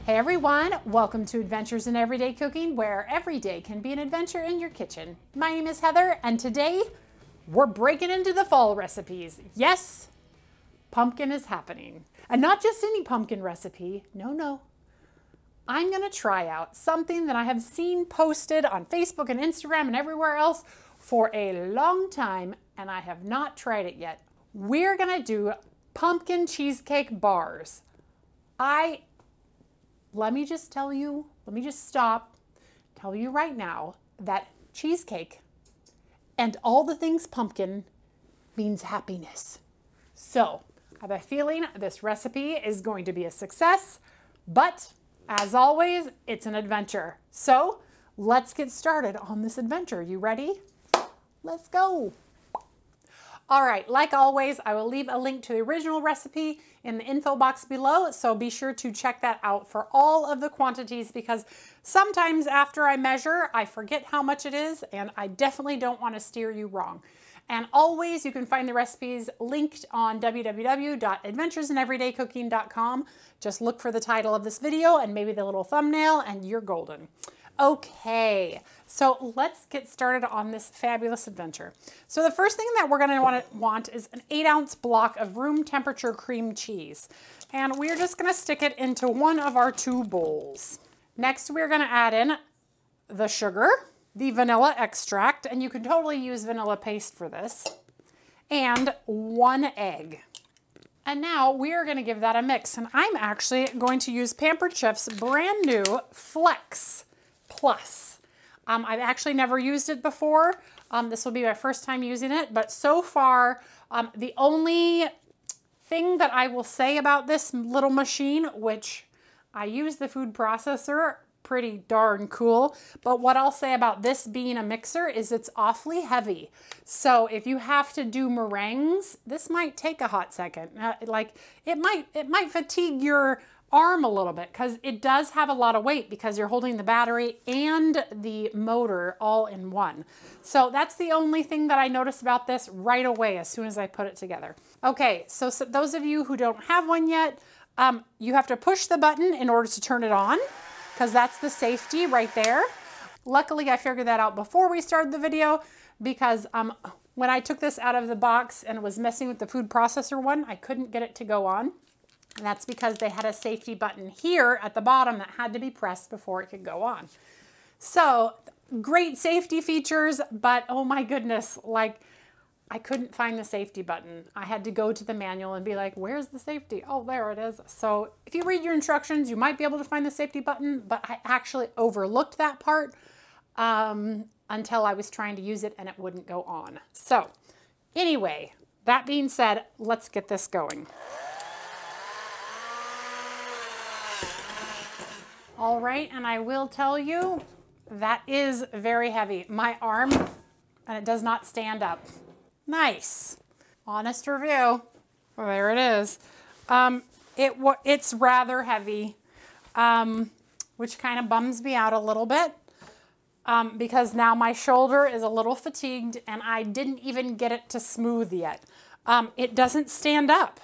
Hey everyone, welcome to Adventures in Everyday Cooking, where every day can be an adventure in your kitchen. My name is Heather, and today we're breaking into the fall recipes. Yes, pumpkin is happening. And not just any pumpkin recipe, no. I'm gonna try out something that I have seen posted on Facebook and Instagram and everywhere else for a long time, and I have not tried it yet. We're gonna do pumpkin cheesecake bars. Let me just stop, tell you right now that cheesecake and all the things pumpkin means happiness. So I have a feeling this recipe is going to be a success, but as always, it's an adventure. So let's get started on this adventure. You ready? Let's go. All right, like always, I will leave a link to the original recipe in the info box below, so be sure to check that out for all of the quantities, because sometimes after I measure, I forget how much it is, and I definitely don't want to steer you wrong. And always, you can find the recipes linked on www.adventuresinEverydayCooking.com. Just look for the title of this video and maybe the little thumbnail, and you're golden. Okay, so let's get started on this fabulous adventure. So the first thing that we're going to want is an 8-ounce block of room temperature cream cheese. And we're just going to stick it into one of our 2 bowls. Next, we're going to add in the sugar, the vanilla extract, and you can totally use vanilla paste for this, and 1 egg. And now we are going to give that a mix. And I'm actually going to use Pampered Chef's brand new Flex Plus. I've actually never used it before. This will be my first time using it, but so far, the only thing that I will say about this little machine, which I use the food processor, pretty darn cool, but what I'll say about this being a mixer is it's awfully heavy. So if you have to do meringues, this might take a hot second. It might fatigue your arm a little bit, because it does have a lot of weight because you're holding the battery and the motor all in one. So that's the only thing that I noticed about this right away as soon as I put it together. Okay, so those of you who don't have one yet, you have to push the button in order to turn it on, because that's the safety right there. Luckily, I figured that out before we started the video, because when I took this out of the box and was messing with the food processor one, I couldn't get it to go on. And that's because they had a safety button here at the bottom that had to be pressed before it could go on. So great safety features, but oh my goodness, like I couldn't find the safety button. I had to go to the manual and be like, where's the safety? Oh, there it is. So if you read your instructions, you might be able to find the safety button, but I actually overlooked that part until I was trying to use it and it wouldn't go on. So anyway, that being said, let's get this going. All right, and I will tell you, that is very heavy. My arm, and it does not stand up. Nice. Honest review. Well, there it is. It's rather heavy, which kind of bums me out a little bit, because now my shoulder is a little fatigued and I didn't even get it to smooth yet. It doesn't stand up.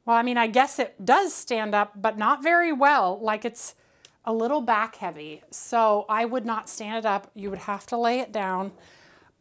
Well, I mean, I guess it does stand up, but not very well. Like, it's a little back heavy, so I would not stand it up. You would have to lay it down.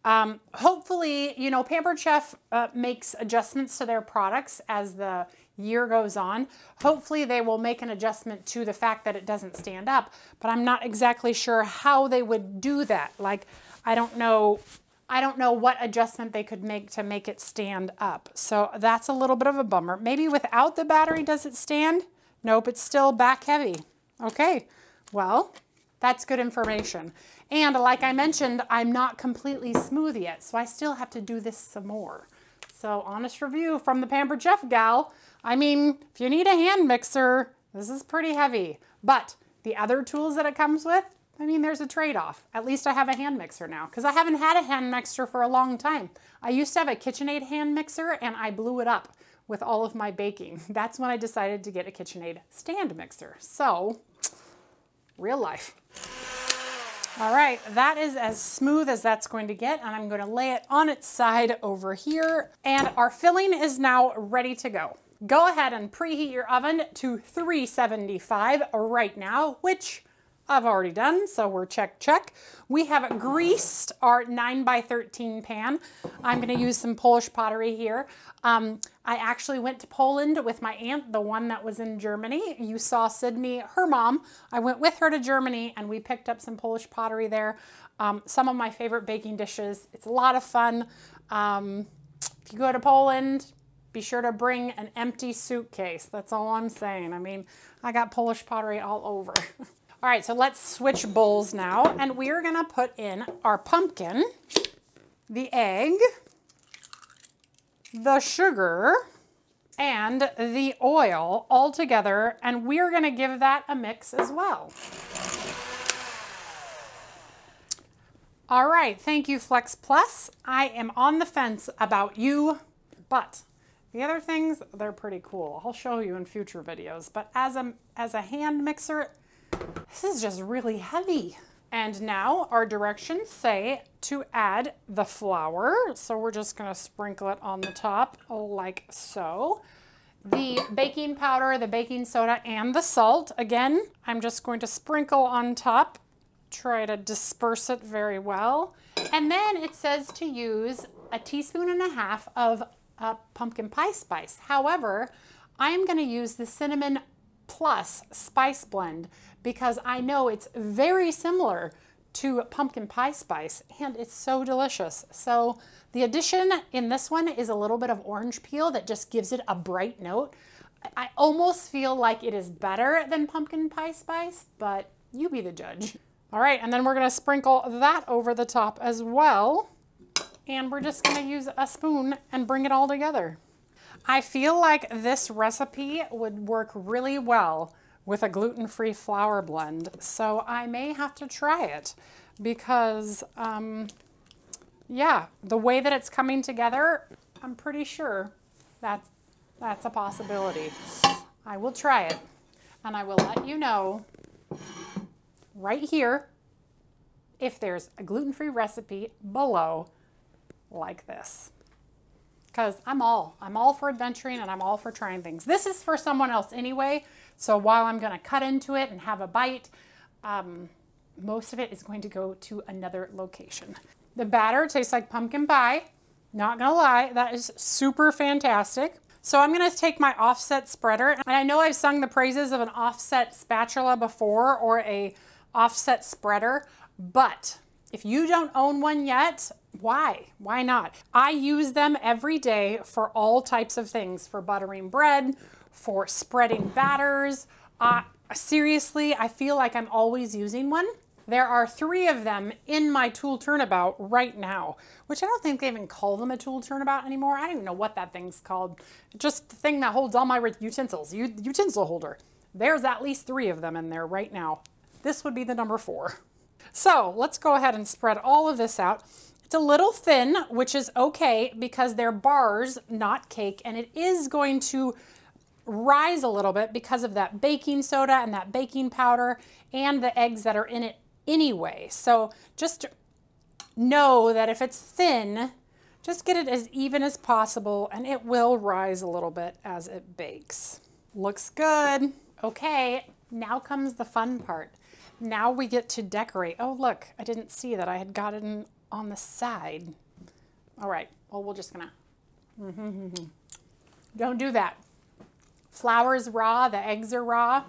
Hopefully, you know, Pampered Chef makes adjustments to their products as the year goes on. Hopefully they will make an adjustment to the fact that it doesn't stand up, but I'm not exactly sure how they would do that. Like, I don't know what adjustment they could make to make it stand up. So that's a little bit of a bummer. Maybe without the battery, does it stand? Nope, it's still back heavy. Okay, well, that's good information. And like I mentioned, I'm not completely smooth yet, so I still have to do this some more. So honest review from the Pampered Chef gal. I mean, if you need a hand mixer, this is pretty heavy. But the other tools that it comes with, I mean, there's a trade-off. At least I have a hand mixer now, because I haven't had a hand mixer for a long time. I used to have a KitchenAid hand mixer, and I blew it up with all of my baking. That's when I decided to get a KitchenAid stand mixer. So, real life. All right, that is as smooth as that's going to get, and I'm going to lay it on its side over here. And our filling is now ready to go. Go ahead and preheat your oven to 375 right now, which I've already done, so we're check. We have greased our 9x13 pan. I'm gonna use some Polish pottery here. I actually went to Poland with my aunt, the one that was in Germany. You saw Sydney, her mom. I went with her to Germany and we picked up some Polish pottery there. Some of my favorite baking dishes. It's a lot of fun. If you go to Poland, be sure to bring an empty suitcase. That's all I'm saying. I mean, I got Polish pottery all over. All right, so let's switch bowls now, and we're gonna put in our pumpkin, the egg, the sugar, and the oil all together, and we're gonna give that a mix as well. All right, thank you, Flex Plus. I am on the fence about you, but the other things, they're pretty cool. I'll show you in future videos, but as a hand mixer, this is just really heavy. And now our directions say to add the flour. So we're just gonna sprinkle it on the top like so. The baking powder, the baking soda, and the salt. Again, I'm just going to sprinkle on top, try to disperse it very well. And then it says to use 1.5 teaspoons of pumpkin pie spice. However, I'm gonna use the cinnamon plus spice blend because I know it's very similar to pumpkin pie spice and it's so delicious. So the addition in this one is a little bit of orange peel that just gives it a bright note. I almost feel like it is better than pumpkin pie spice, but you be the judge. All right, and then we're gonna sprinkle that over the top as well. And we're just gonna use a spoon and bring it all together. I feel like this recipe would work really well with a gluten-free flour blend, so I may have to try it because, yeah, the way that it's coming together, I'm pretty sure that's a possibility. I will try it, and I will let you know right here if there's a gluten-free recipe below like this. Because I'm all for adventuring and I'm all for trying things. This is for someone else anyway, so while I'm gonna cut into it and have a bite, most of it is going to go to another location. The batter tastes like pumpkin pie. Not gonna lie, that is super fantastic. So I'm gonna take my offset spreader, and I know I've sung the praises of an offset spatula before or a offset spreader, but if you don't own one yet, why? Why not? I use them every day for all types of things, for buttering bread, for spreading batters. Seriously, I feel like I'm always using one. There are 3 of them in my tool turnabout right now, which I don't think they even call them a tool turnabout anymore. I don't even know what that thing's called. Just the thing that holds all my utensils, utensil holder. There's at least 3 of them in there right now. This would be the number 4. So let's go ahead and spread all of this out. It's a little thin, which is okay because they're bars, not cake, and it is going to rise a little bit because of that baking soda and that baking powder and the eggs that are in it anyway. So just know that if it's thin, just get it as even as possible and it will rise a little bit as it bakes. Looks good. Okay, now comes the fun part. Now we get to decorate. Oh, look, I didn't see that I had got it on the side. All right, well, we're just gonna, Don't do that. Flour is raw, the eggs are raw.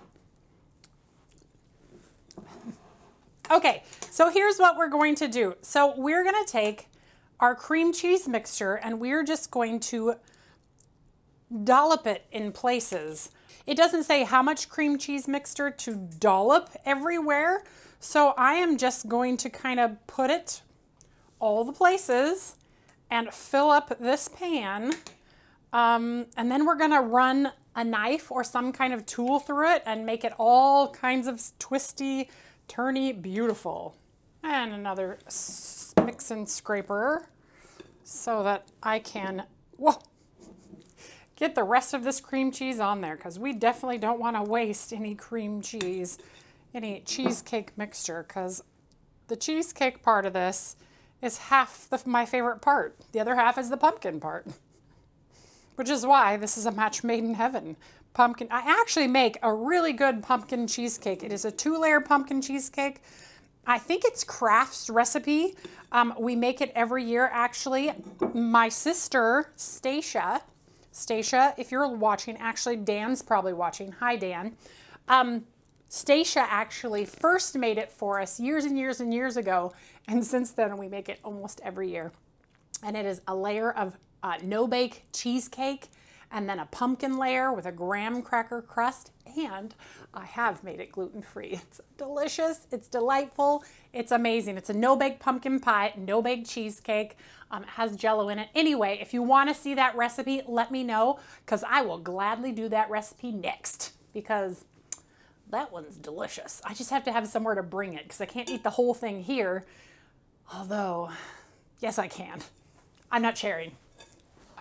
Okay, so here's what we're going to do. So we're gonna take our cream cheese mixture and we're just going to dollop it in places. It doesn't say how much cream cheese mixture to dollop everywhere. So I am just going to kind of put it all the places and fill up this pan. And then we're gonna run a knife or some kind of tool through it and make it all kinds of twisty, turny, beautiful. And another mix and scraper so that I can, whoa, get the rest of this cream cheese on there because we definitely don't want to waste any cream cheese, any cheesecake mixture, because the cheesecake part of this is half my favorite part. The other half is the pumpkin part. which is why this is a match made in heaven. Pumpkin, I actually make a really good pumpkin cheesecake. It is a 2-layer pumpkin cheesecake. I think it's Kraft's recipe. We make it every year, actually. My sister, Stacia, if you're watching, actually Dan's probably watching. Hi, Dan. Stacia actually first made it for us years and years and years ago. And since then, we make it almost every year. And it is a layer of no-bake cheesecake and then a pumpkin layer with a graham cracker crust. And I have made it gluten-free. It's delicious. It's delightful. It's amazing. It's a no-bake pumpkin pie, no-bake cheesecake. It has Jell-O in it. Anyway, if you want to see that recipe, let me know, because I will gladly do that recipe next, because that one's delicious. I just have to have somewhere to bring it, because I can't eat the whole thing here. Although, yes, I can. I'm not sharing.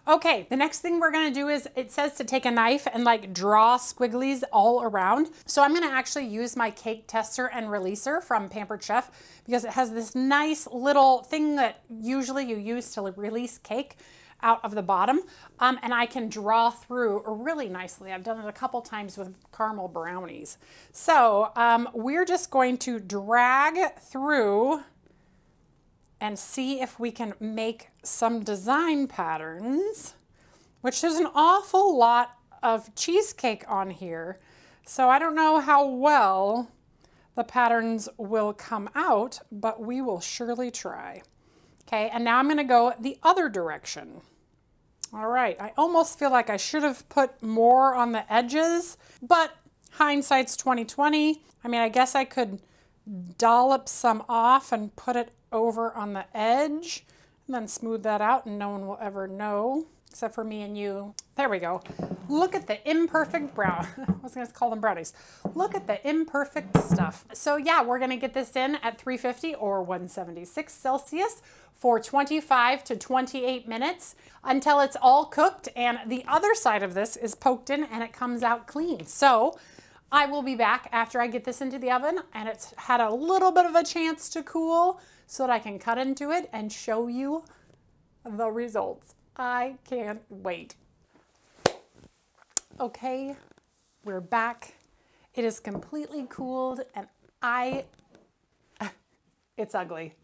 Okay, the next thing we're gonna do is, it says to take a knife and like draw squigglies all around. So I'm gonna actually use my cake tester and releaser from Pampered Chef, because it has this nice little thing that usually you use to release cake out of the bottom. And I can draw through really nicely. I've done it a couple times with caramel brownies. So we're just going to drag through and see if we can make some design patterns, which there's an awful lot of cheesecake on here. So I don't know how well the patterns will come out, but we will surely try. Okay, and now I'm gonna go the other direction. All right, I almost feel like I should have put more on the edges, but hindsight's 20/20. I mean, I guess I could dollop some off and put it over on the edge and then smooth that out, and no one will ever know except for me and you. There we go. Look at the imperfect brown. I was gonna call them brownies. Look at the imperfect stuff. So yeah, we're gonna get this in at 350 or 176 Celsius for 25 to 28 minutes until it's all cooked and the other side of this is poked in and it comes out clean. So I will be back after I get this into the oven and it's had a little bit of a chance to cool so that I can cut into it and show you the results. I can't wait. Okay, we're back. It is completely cooled and it's ugly.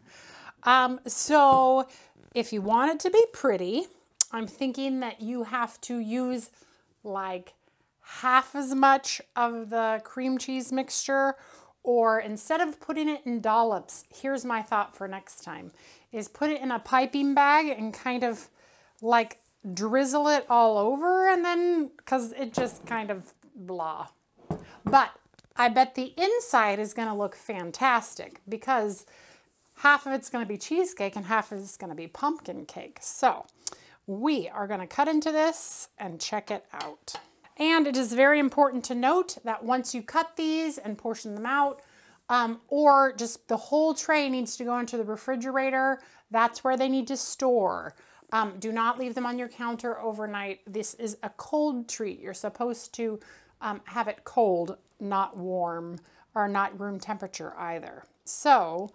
So if you want it to be pretty, I'm thinking that you have to use like half as much of the cream cheese mixture, or instead of putting it in dollops, here's my thought for next time, is put it in a piping bag and kind of like drizzle it all over, and then, because it just kind of blah. But I bet the inside is gonna look fantastic because half of it's gonna be cheesecake and half of it's gonna be pumpkin cake. So we are gonna cut into this and check it out. And it is very important to note that once you cut these and portion them out, or just the whole tray needs to go into the refrigerator, that's where they need to store. Do not leave them on your counter overnight. This is a cold treat. You're supposed to have it cold, not warm, or not room temperature either. So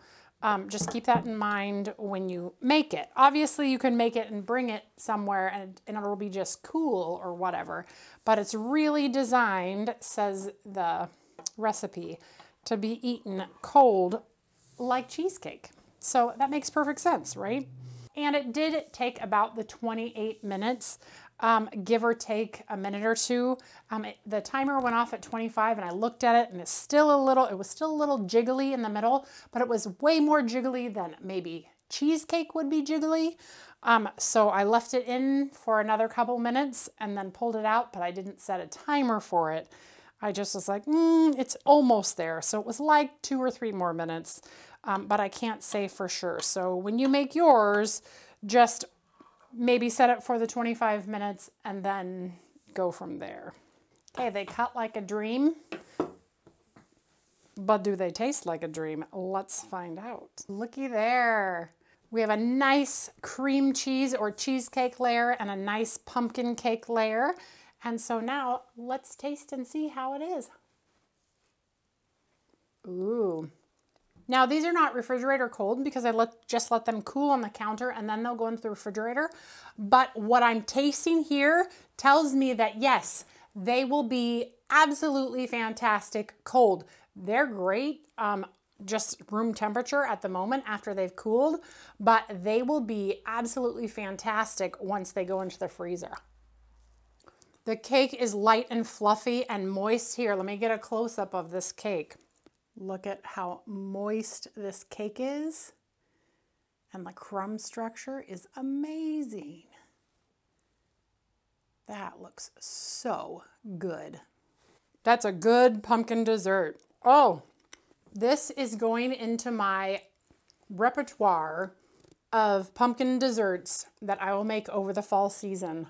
just keep that in mind when you make it. Obviously, you can make it and bring it somewhere and it'll be just cool or whatever, but it's really designed, says the recipe, to be eaten cold like cheesecake. So that makes perfect sense, right? And it did take about the 28 minutes, give or take a minute or two. The timer went off at 25 and I looked at it and it was still a little jiggly in the middle, but it was way more jiggly than maybe cheesecake would be jiggly. So I left it in for another couple minutes and then pulled it out, but I didn't set a timer for it. I just was like, it's almost there. So it was like 2 or 3 more minutes, but I can't say for sure. So when you make yours, just maybe set it for the 25 minutes and then go from there. Okay, they cut like a dream, but do they taste like a dream? Let's find out. Looky there. We have a nice cream cheese or cheesecake layer and a nice pumpkin cake layer. And so now let's taste and see how it is. Ooh, Now these are not refrigerator cold because I just let them cool on the counter and then they'll go into the refrigerator. But what I'm tasting here tells me that yes, they will be absolutely fantastic cold. They're great, just room temperature at the moment after they've cooled, but they will be absolutely fantastic once they go into the freezer. The cake is light and fluffy and moist. Here, let me get a close-up of this cake. Look at how moist this cake is. And the crumb structure is amazing. That looks so good. That's a good pumpkin dessert. Oh, this is going into my repertoire of pumpkin desserts that I will make over the fall season.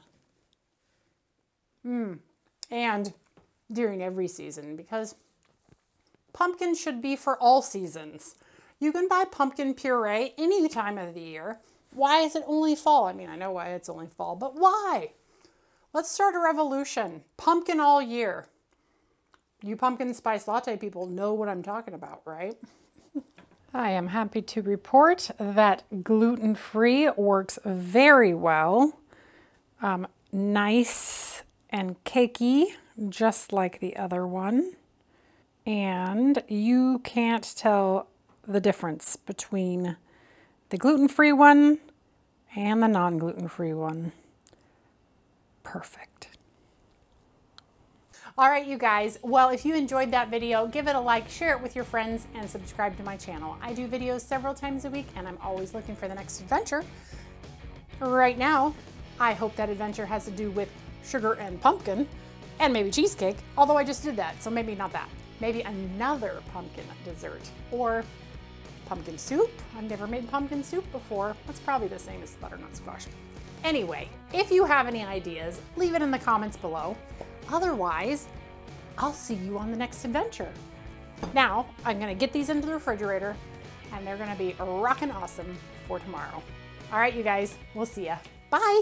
And during every season, because pumpkin should be for all seasons. You can buy pumpkin puree any time of the year. Why is it only fall? I mean, I know why it's only fall, but why? Let's start a revolution. Pumpkin all year. You pumpkin spice latte people know what I'm talking about, right? I am happy to report that gluten-free works very well. Nice and cakey, just like the other one. And you can't tell the difference between the gluten-free one and the non-gluten-free one. Perfect. All right, you guys. Well, if you enjoyed that video, give it a like, share it with your friends, and subscribe to my channel. I do videos several times a week, and I'm always looking for the next adventure. Right now, I hope that adventure has to do with sugar and pumpkin, and maybe cheesecake, although I just did that, so maybe not that. Maybe another pumpkin dessert, or pumpkin soup. I've never made pumpkin soup before. That's probably the same as butternut squash. Anyway, if you have any ideas, leave it in the comments below. Otherwise, I'll see you on the next adventure. Now, I'm gonna get these into the refrigerator, and they're gonna be rockin' awesome for tomorrow. All right, you guys, we'll see ya. Bye.